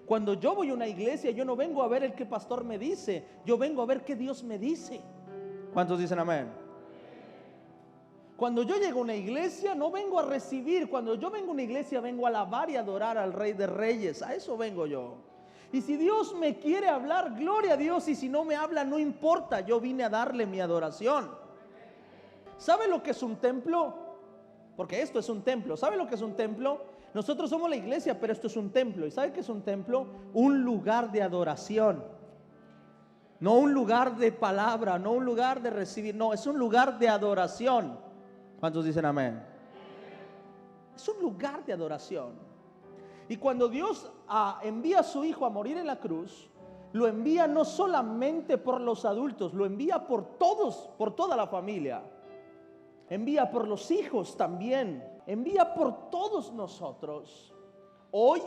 Cuando yo voy a una iglesia, yo no vengo a ver el que el pastor me dice, yo vengo a ver qué Dios me dice. ¿Cuántos dicen amén? Cuando yo llego a una iglesia, no vengo a recibir. Cuando yo vengo a una iglesia, vengo a alabar y adorar al Rey de Reyes. A eso vengo yo. Y si Dios me quiere hablar, gloria a Dios. Y si no me habla, no importa. Yo vine a darle mi adoración. ¿Sabe lo que es un templo? Porque esto es un templo. ¿Sabe lo que es un templo? Nosotros somos la iglesia, pero esto es un templo. ¿Y sabe qué es un templo? Un lugar de adoración. No un lugar de palabra, no un lugar de recibir. No, es un lugar de adoración. ¿Cuántos dicen amén? Es un lugar de adoración. Y cuando Dios envía a su Hijo a morir en la cruz, lo envía no solamente por los adultos, lo envía por todos, por toda la familia. Envía por los hijos también. Envía por todos nosotros. Hoy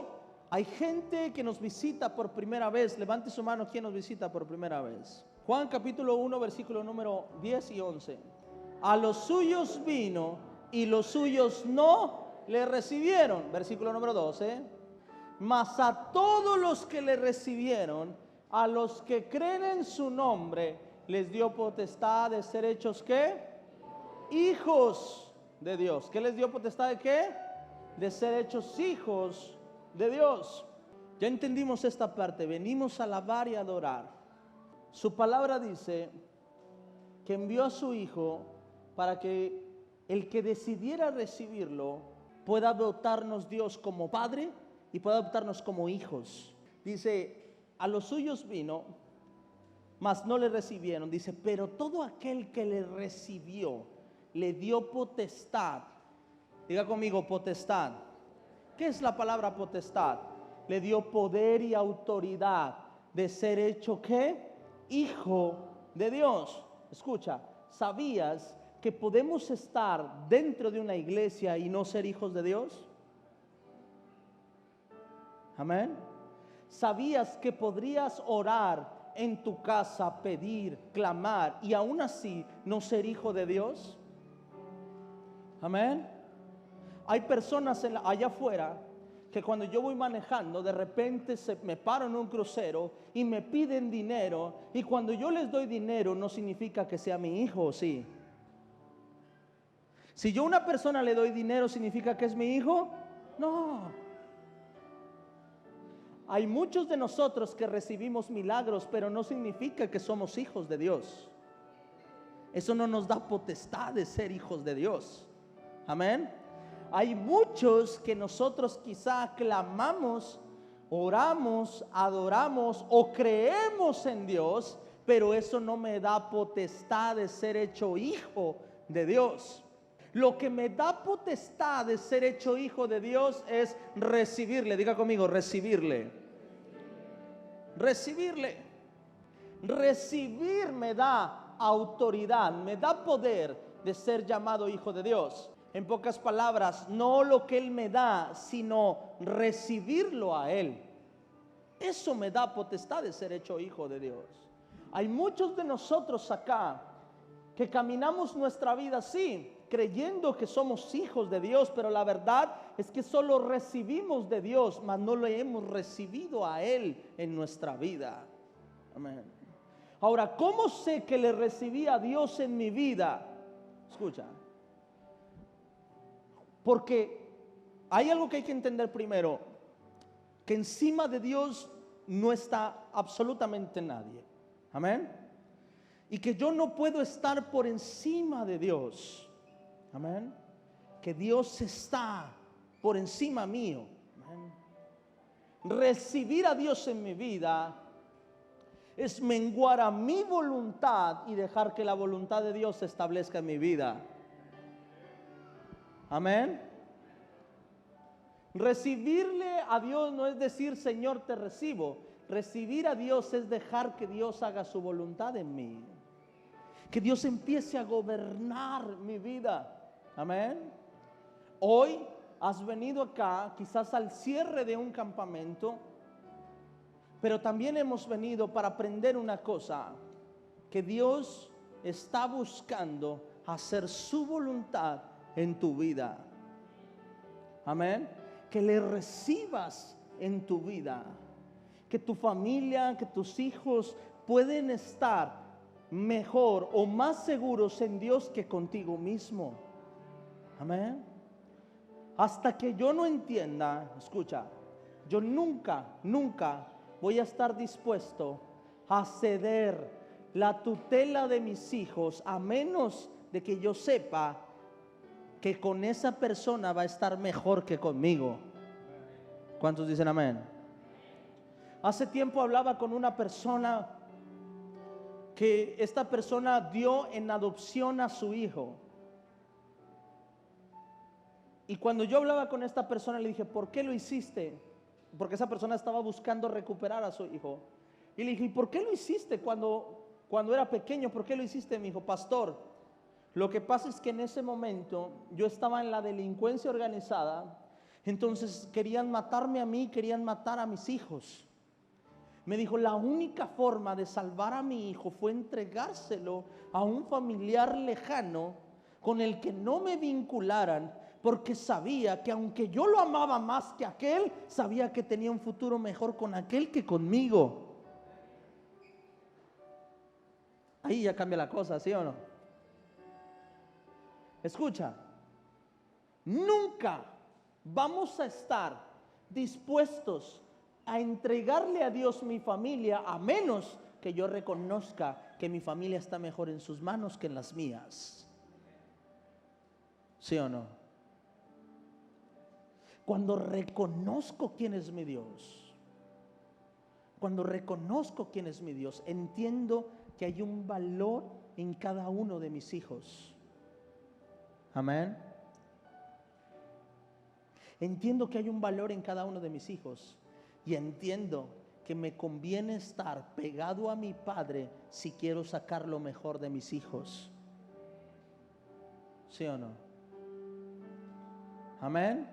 hay gente que nos visita por primera vez. Levante su mano, ¿quién nos visita por primera vez? Juan capítulo 1, versículo número 10 y 11. A los suyos vino y los suyos no le recibieron. Versículo número 12. Mas a todos los que le recibieron, a los que creen en su nombre, les dio potestad de ser hechos ¿qué? Hijos de Dios. ¿Qué les dio potestad de qué? De ser hechos hijos de Dios. Ya entendimos esta parte. Venimos a alabar y adorar. Su palabra dice que envió a su Hijo para que el que decidiera recibirlo pueda adoptarnos Dios como Padre y pueda adoptarnos como hijos. Dice, a los suyos vino, mas no le recibieron. Dice, pero todo aquel que le recibió, le dio potestad. Diga conmigo, potestad. ¿Qué es la palabra potestad? Le dio poder y autoridad de ser hecho ¿qué? Hijo de Dios. Escucha, ¿sabías que podemos estar dentro de una iglesia y no ser hijos de Dios? Amén. ¿Sabías que podrías orar en tu casa, pedir, clamar y aún así no ser hijo de Dios? Amén. Hay personas allá afuera que cuando yo voy manejando, de repente me paro en un crucero y me piden dinero, y cuando yo les doy dinero no significa que sea mi hijo, ¿sí? Si yo a una persona le doy dinero, ¿significa que es mi hijo? No. Hay muchos de nosotros que recibimos milagros, pero no significa que somos hijos de Dios. Eso no nos da potestad de ser hijos de Dios. Amén. Hay muchos que nosotros quizá clamamos, oramos, adoramos o creemos en Dios, pero eso no me da potestad de ser hecho hijo de Dios. Lo que me da potestad de ser hecho hijo de Dios es recibirle. Diga conmigo, recibirle. Recibirle. Recibir me da autoridad, me da poder de ser llamado hijo de Dios. En pocas palabras, no lo que Él me da, sino recibirlo a Él. Eso me da potestad de ser hecho hijo de Dios. Hay muchos de nosotros acá que caminamos nuestra vida así, creyendo que somos hijos de Dios, pero la verdad es que solo recibimos de Dios, mas no lo hemos recibido a Él en nuestra vida. Amén. Ahora, ¿cómo sé que le recibí a Dios en mi vida? Escucha. Porque hay algo que hay que entender primero, que encima de Dios no está absolutamente nadie. Amén. Y que yo no puedo estar por encima de Dios. Amén. Que Dios está por encima mío. Amén. Recibir a Dios en mi vida es menguar a mi voluntad y dejar que la voluntad de Dios se establezca en mi vida. Amén. Recibirle a Dios no es decir Señor te recibo. Recibir a Dios es dejar que Dios haga su voluntad en mí. Que Dios empiece a gobernar mi vida. Amén. Hoy has venido acá quizás al cierre de un campamento, pero también hemos venido para aprender una cosa, que Dios está buscando hacer su voluntad en tu vida. Amén. Que le recibas en tu vida. que tu familia, que tus hijos pueden estar mejor o más seguros en Dios que contigo mismo. Amén. Hasta que yo no entienda, escucha, yo nunca voy a estar dispuesto a ceder la tutela de mis hijos, a menos de que yo sepa que con esa persona va a estar mejor que conmigo. ¿Cuántos dicen amén? Hace tiempo hablaba con una persona que esta persona dio en adopción a su hijo. Y cuando yo hablaba con esta persona le dije, ¿por qué lo hiciste? Porque esa persona estaba buscando recuperar a su hijo. Y le dije, ¿y por qué lo hiciste cuando era pequeño? ¿Por qué lo hiciste? Me dijo, pastor, lo que pasa es que en ese momento yo estaba en la delincuencia organizada. Entonces querían matarme a mí, querían matar a mis hijos. Me dijo, la única forma de salvar a mi hijo fue entregárselo a un familiar lejano con el que no me vincularan, porque sabía que aunque yo lo amaba más que aquel, sabía que tenía un futuro mejor con aquel que conmigo. Ahí ya cambia la cosa, ¿sí o no? Escucha, nunca vamos a estar dispuestos a entregarle a Dios mi familia, a menos que yo reconozca que mi familia está mejor en sus manos que en las mías. ¿Sí o no? Cuando reconozco quién es mi Dios, entiendo que hay un valor en cada uno de mis hijos. Amén. Entiendo que hay un valor en cada uno de mis hijos. Y entiendo que me conviene estar pegado a mi padre si quiero sacar lo mejor de mis hijos. ¿Sí o no? Amén.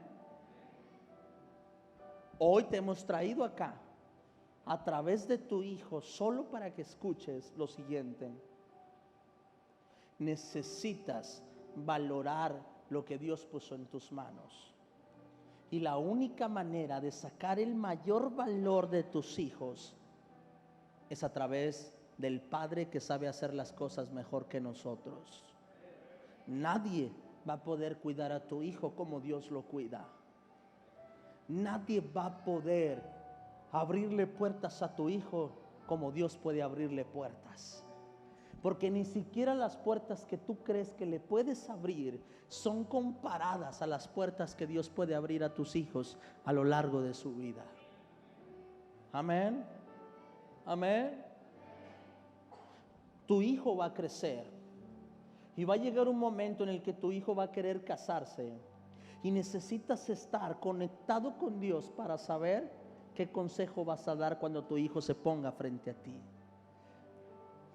Hoy te hemos traído acá a través de tu hijo solo para que escuches lo siguiente. Necesitas valorar lo que Dios puso en tus manos. Y la única manera de sacar el mayor valor de tus hijos es a través del Padre que sabe hacer las cosas mejor que nosotros. Nadie va a poder cuidar a tu hijo como Dios lo cuida. Nadie va a poder abrirle puertas a tu hijo como Dios puede abrirle puertas. Porque ni siquiera las puertas que tú crees que le puedes abrir son comparadas a las puertas que Dios puede abrir a tus hijos a lo largo de su vida. Amén. Amén. Tu hijo va a crecer y va a llegar un momento en el que tu hijo va a querer casarse y necesitas estar conectado con Dios para saber qué consejo vas a dar cuando tu hijo se ponga frente a ti.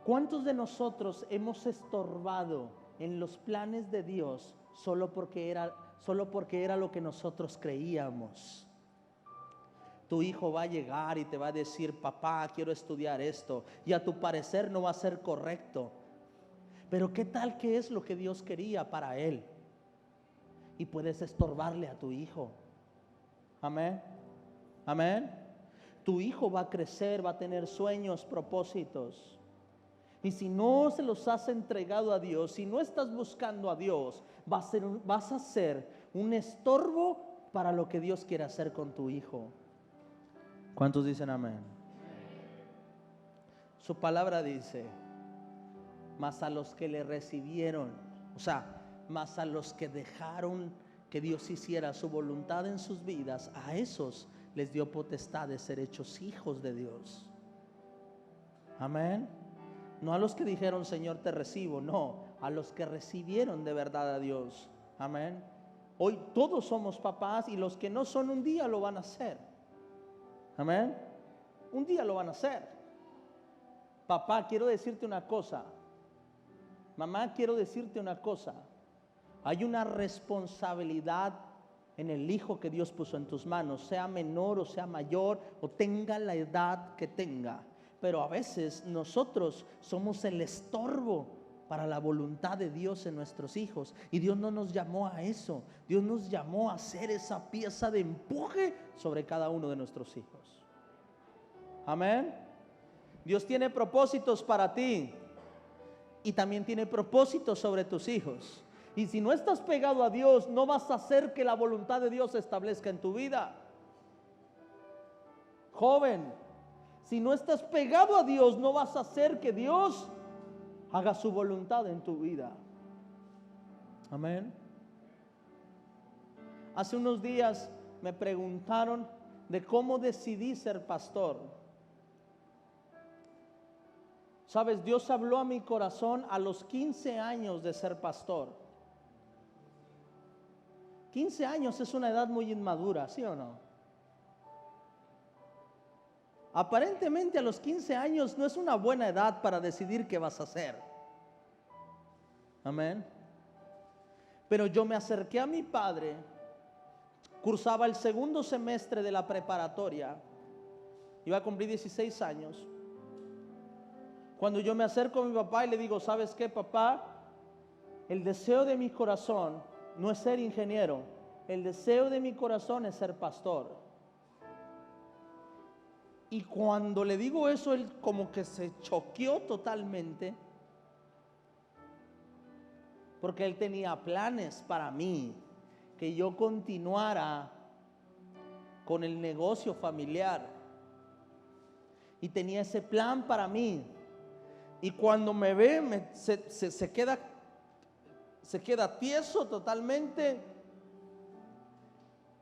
¿Cuántos de nosotros hemos estorbado en los planes de Dios solo porque era lo que nosotros creíamos? Tu hijo va a llegar y te va a decir, papá, quiero estudiar esto, y a tu parecer no va a ser correcto. Pero ¿qué tal que es lo que Dios quería para él? Y puedes estorbarle a tu hijo. Amén. Amén. Tu hijo va a crecer, va a tener sueños, propósitos. Y si no se los has entregado a Dios, si no estás buscando a Dios, vas a ser un estorbo para lo que Dios quiere hacer con tu hijo. ¿Cuántos dicen amén? Su palabra dice, mas a los que le recibieron, mas a los que dejaron que Dios hiciera su voluntad en sus vidas, a esos les dio potestad de ser hechos hijos de Dios. Amén. No a los que dijeron, Señor, te recibo. No, a los que recibieron de verdad a Dios. Amén. Hoy todos somos papás y los que no son un día lo van a hacer. Amén. Un día lo van a hacer. Papá, quiero decirte una cosa. Mamá, quiero decirte una cosa. Hay una responsabilidad en el hijo que Dios puso en tus manos, sea menor o sea mayor o tenga la edad que tenga. Pero a veces nosotros somos el estorbo para la voluntad de Dios en nuestros hijos. Y Dios no nos llamó a eso. Dios nos llamó a ser esa pieza de empuje sobre cada uno de nuestros hijos. Amén. Dios tiene propósitos para ti y también tiene propósitos sobre tus hijos. Y si no estás pegado a Dios, no vas a hacer que la voluntad de Dios se establezca en tu vida. Joven, si no estás pegado a Dios, no vas a hacer que Dios haga su voluntad en tu vida. Amén. Hace unos días me preguntaron de cómo decidí ser pastor. Sabes, Dios habló a mi corazón a los 15 años de ser pastor. 15 años es una edad muy inmadura, ¿sí o no? Aparentemente a los 15 años no es una buena edad para decidir qué vas a hacer. Amén. Pero yo me acerqué a mi padre, cursaba el segundo semestre de la preparatoria, iba a cumplir 16 años. Cuando yo me acerco a mi papá y le digo, ¿sabes qué, papá? El deseo de mi corazón no es ser ingeniero, el deseo de mi corazón es ser pastor. Y cuando le digo eso, él como que se choqueó totalmente, porque él tenía planes para mí, que yo continuara con el negocio familiar. Y tenía ese plan para mí. Y cuando me ve, se queda tieso totalmente.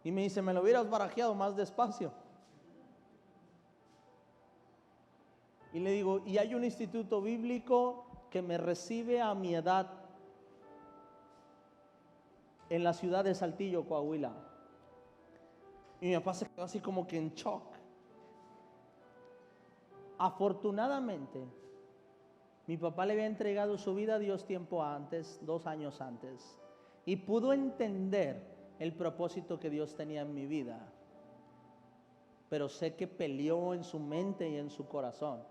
Y me dice, me lo hubieras barajeado más despacio. Y le digo, y hay un instituto bíblico que me recibe a mi edad en la ciudad de Saltillo, Coahuila. Y mi papá se quedó así como que en shock. Afortunadamente, mi papá le había entregado su vida a Dios tiempo antes, 2 años antes, y pudo entender el propósito que Dios tenía en mi vida. Pero sé que peleó en su mente y en su corazón.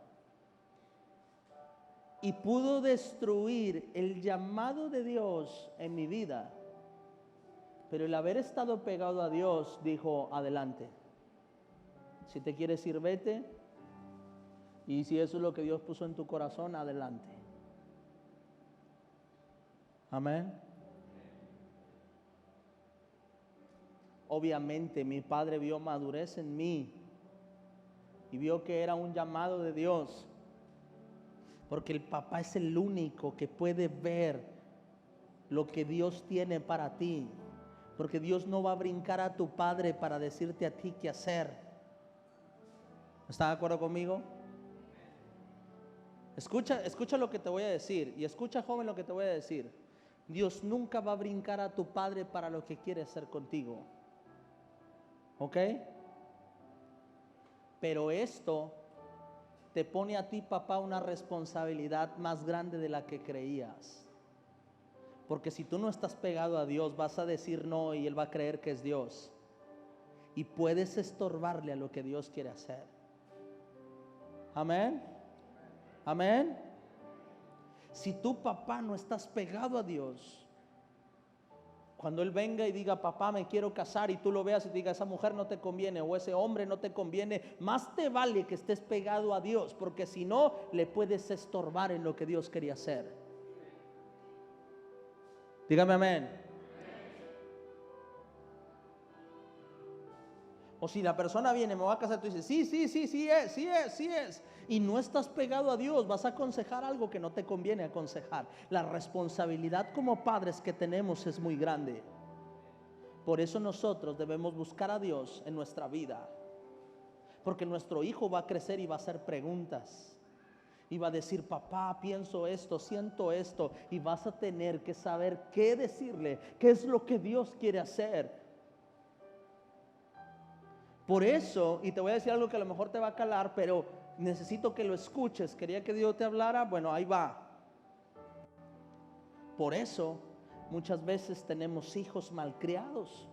Y pudo destruir el llamado de Dios en mi vida. Pero el haber estado pegado a Dios dijo, adelante. Si te quieres ir, vete. Y si eso es lo que Dios puso en tu corazón, adelante. Amén. Obviamente mi padre vio madurez en mí y vio que era un llamado de Dios. Porque el papá es el único que puede ver lo que Dios tiene para ti. Porque Dios no va a brincar a tu padre para decirte a ti qué hacer. ¿Está de acuerdo conmigo? Escucha lo que te voy a decir. Y escucha, joven, lo que te voy a decir. Dios nunca va a brincar a tu padre para lo que quiere hacer contigo. ¿Ok? Pero esto te pone a ti, papá, una responsabilidad más grande de la que creías. Porque si tú no estás pegado a Dios, vas a decir no y Él va a creer que es Dios. Y puedes estorbarle a lo que Dios quiere hacer. Amén. Amén. Si tu papá no estás pegado a Dios, cuando Él venga y diga, papá, me quiero casar, y tú lo veas y diga, esa mujer no te conviene o ese hombre no te conviene, más te vale que estés pegado a Dios, porque si no, le puedes estorbar en lo que Dios quería hacer. Dígame amén. O si la persona viene, me va a casar, tú dices, sí es. Y no estás pegado a Dios, vas a aconsejar algo que no te conviene aconsejar. La responsabilidad como padres que tenemos es muy grande. Por eso nosotros debemos buscar a Dios en nuestra vida. Porque nuestro hijo va a crecer y va a hacer preguntas. Y va a decir, papá, pienso esto, siento esto. Y vas a tener que saber qué decirle, qué es lo que Dios quiere hacer. Por eso, y te voy a decir algo que a lo mejor te va a calar, pero necesito que lo escuches. Quería que Dios te hablara, bueno, ahí va. Por eso, muchas veces tenemos hijos malcriados.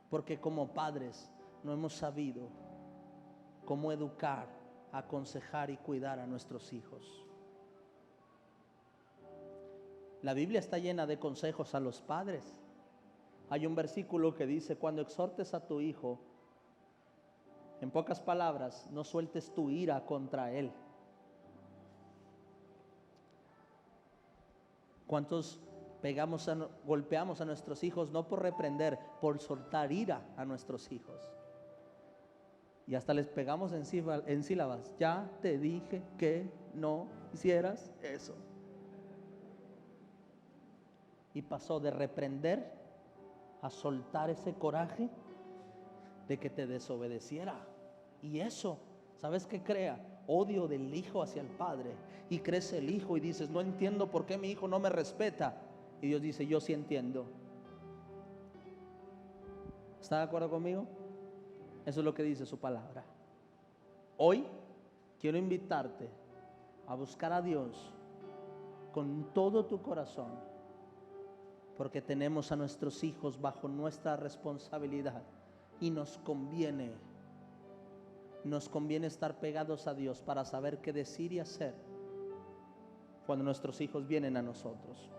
Porque como padres no hemos sabido cómo educar, aconsejar y cuidar a nuestros hijos. La Biblia está llena de consejos a los padres. Hay un versículo que dice, cuando exhortes a tu hijo, En pocas palabras, no sueltes tu ira contra él. ¿Cuántos golpeamos a nuestros hijos no por reprender, por soltar ira a nuestros hijos? Y hasta les pegamos en sílabas. Ya te dije que no hicieras eso. Y pasó de reprender a soltar ese coraje de que te desobedeciera. Y eso, ¿sabes qué crea? Odio del hijo hacia el padre. Y crece el hijo y dices, no entiendo por qué mi hijo no me respeta. Y Dios dice, yo sí entiendo. ¿Está de acuerdo conmigo? Eso es lo que dice su palabra. Hoy quiero invitarte a buscar a Dios con todo tu corazón, porque tenemos a nuestros hijos bajo nuestra responsabilidad y nos conviene estar pegados a Dios para saber qué decir y hacer cuando nuestros hijos vienen a nosotros,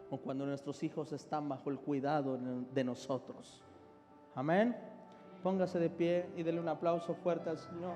o cuando nuestros hijos están bajo el cuidado de nosotros. Amén. Póngase de pie y dele un aplauso fuerte al Señor.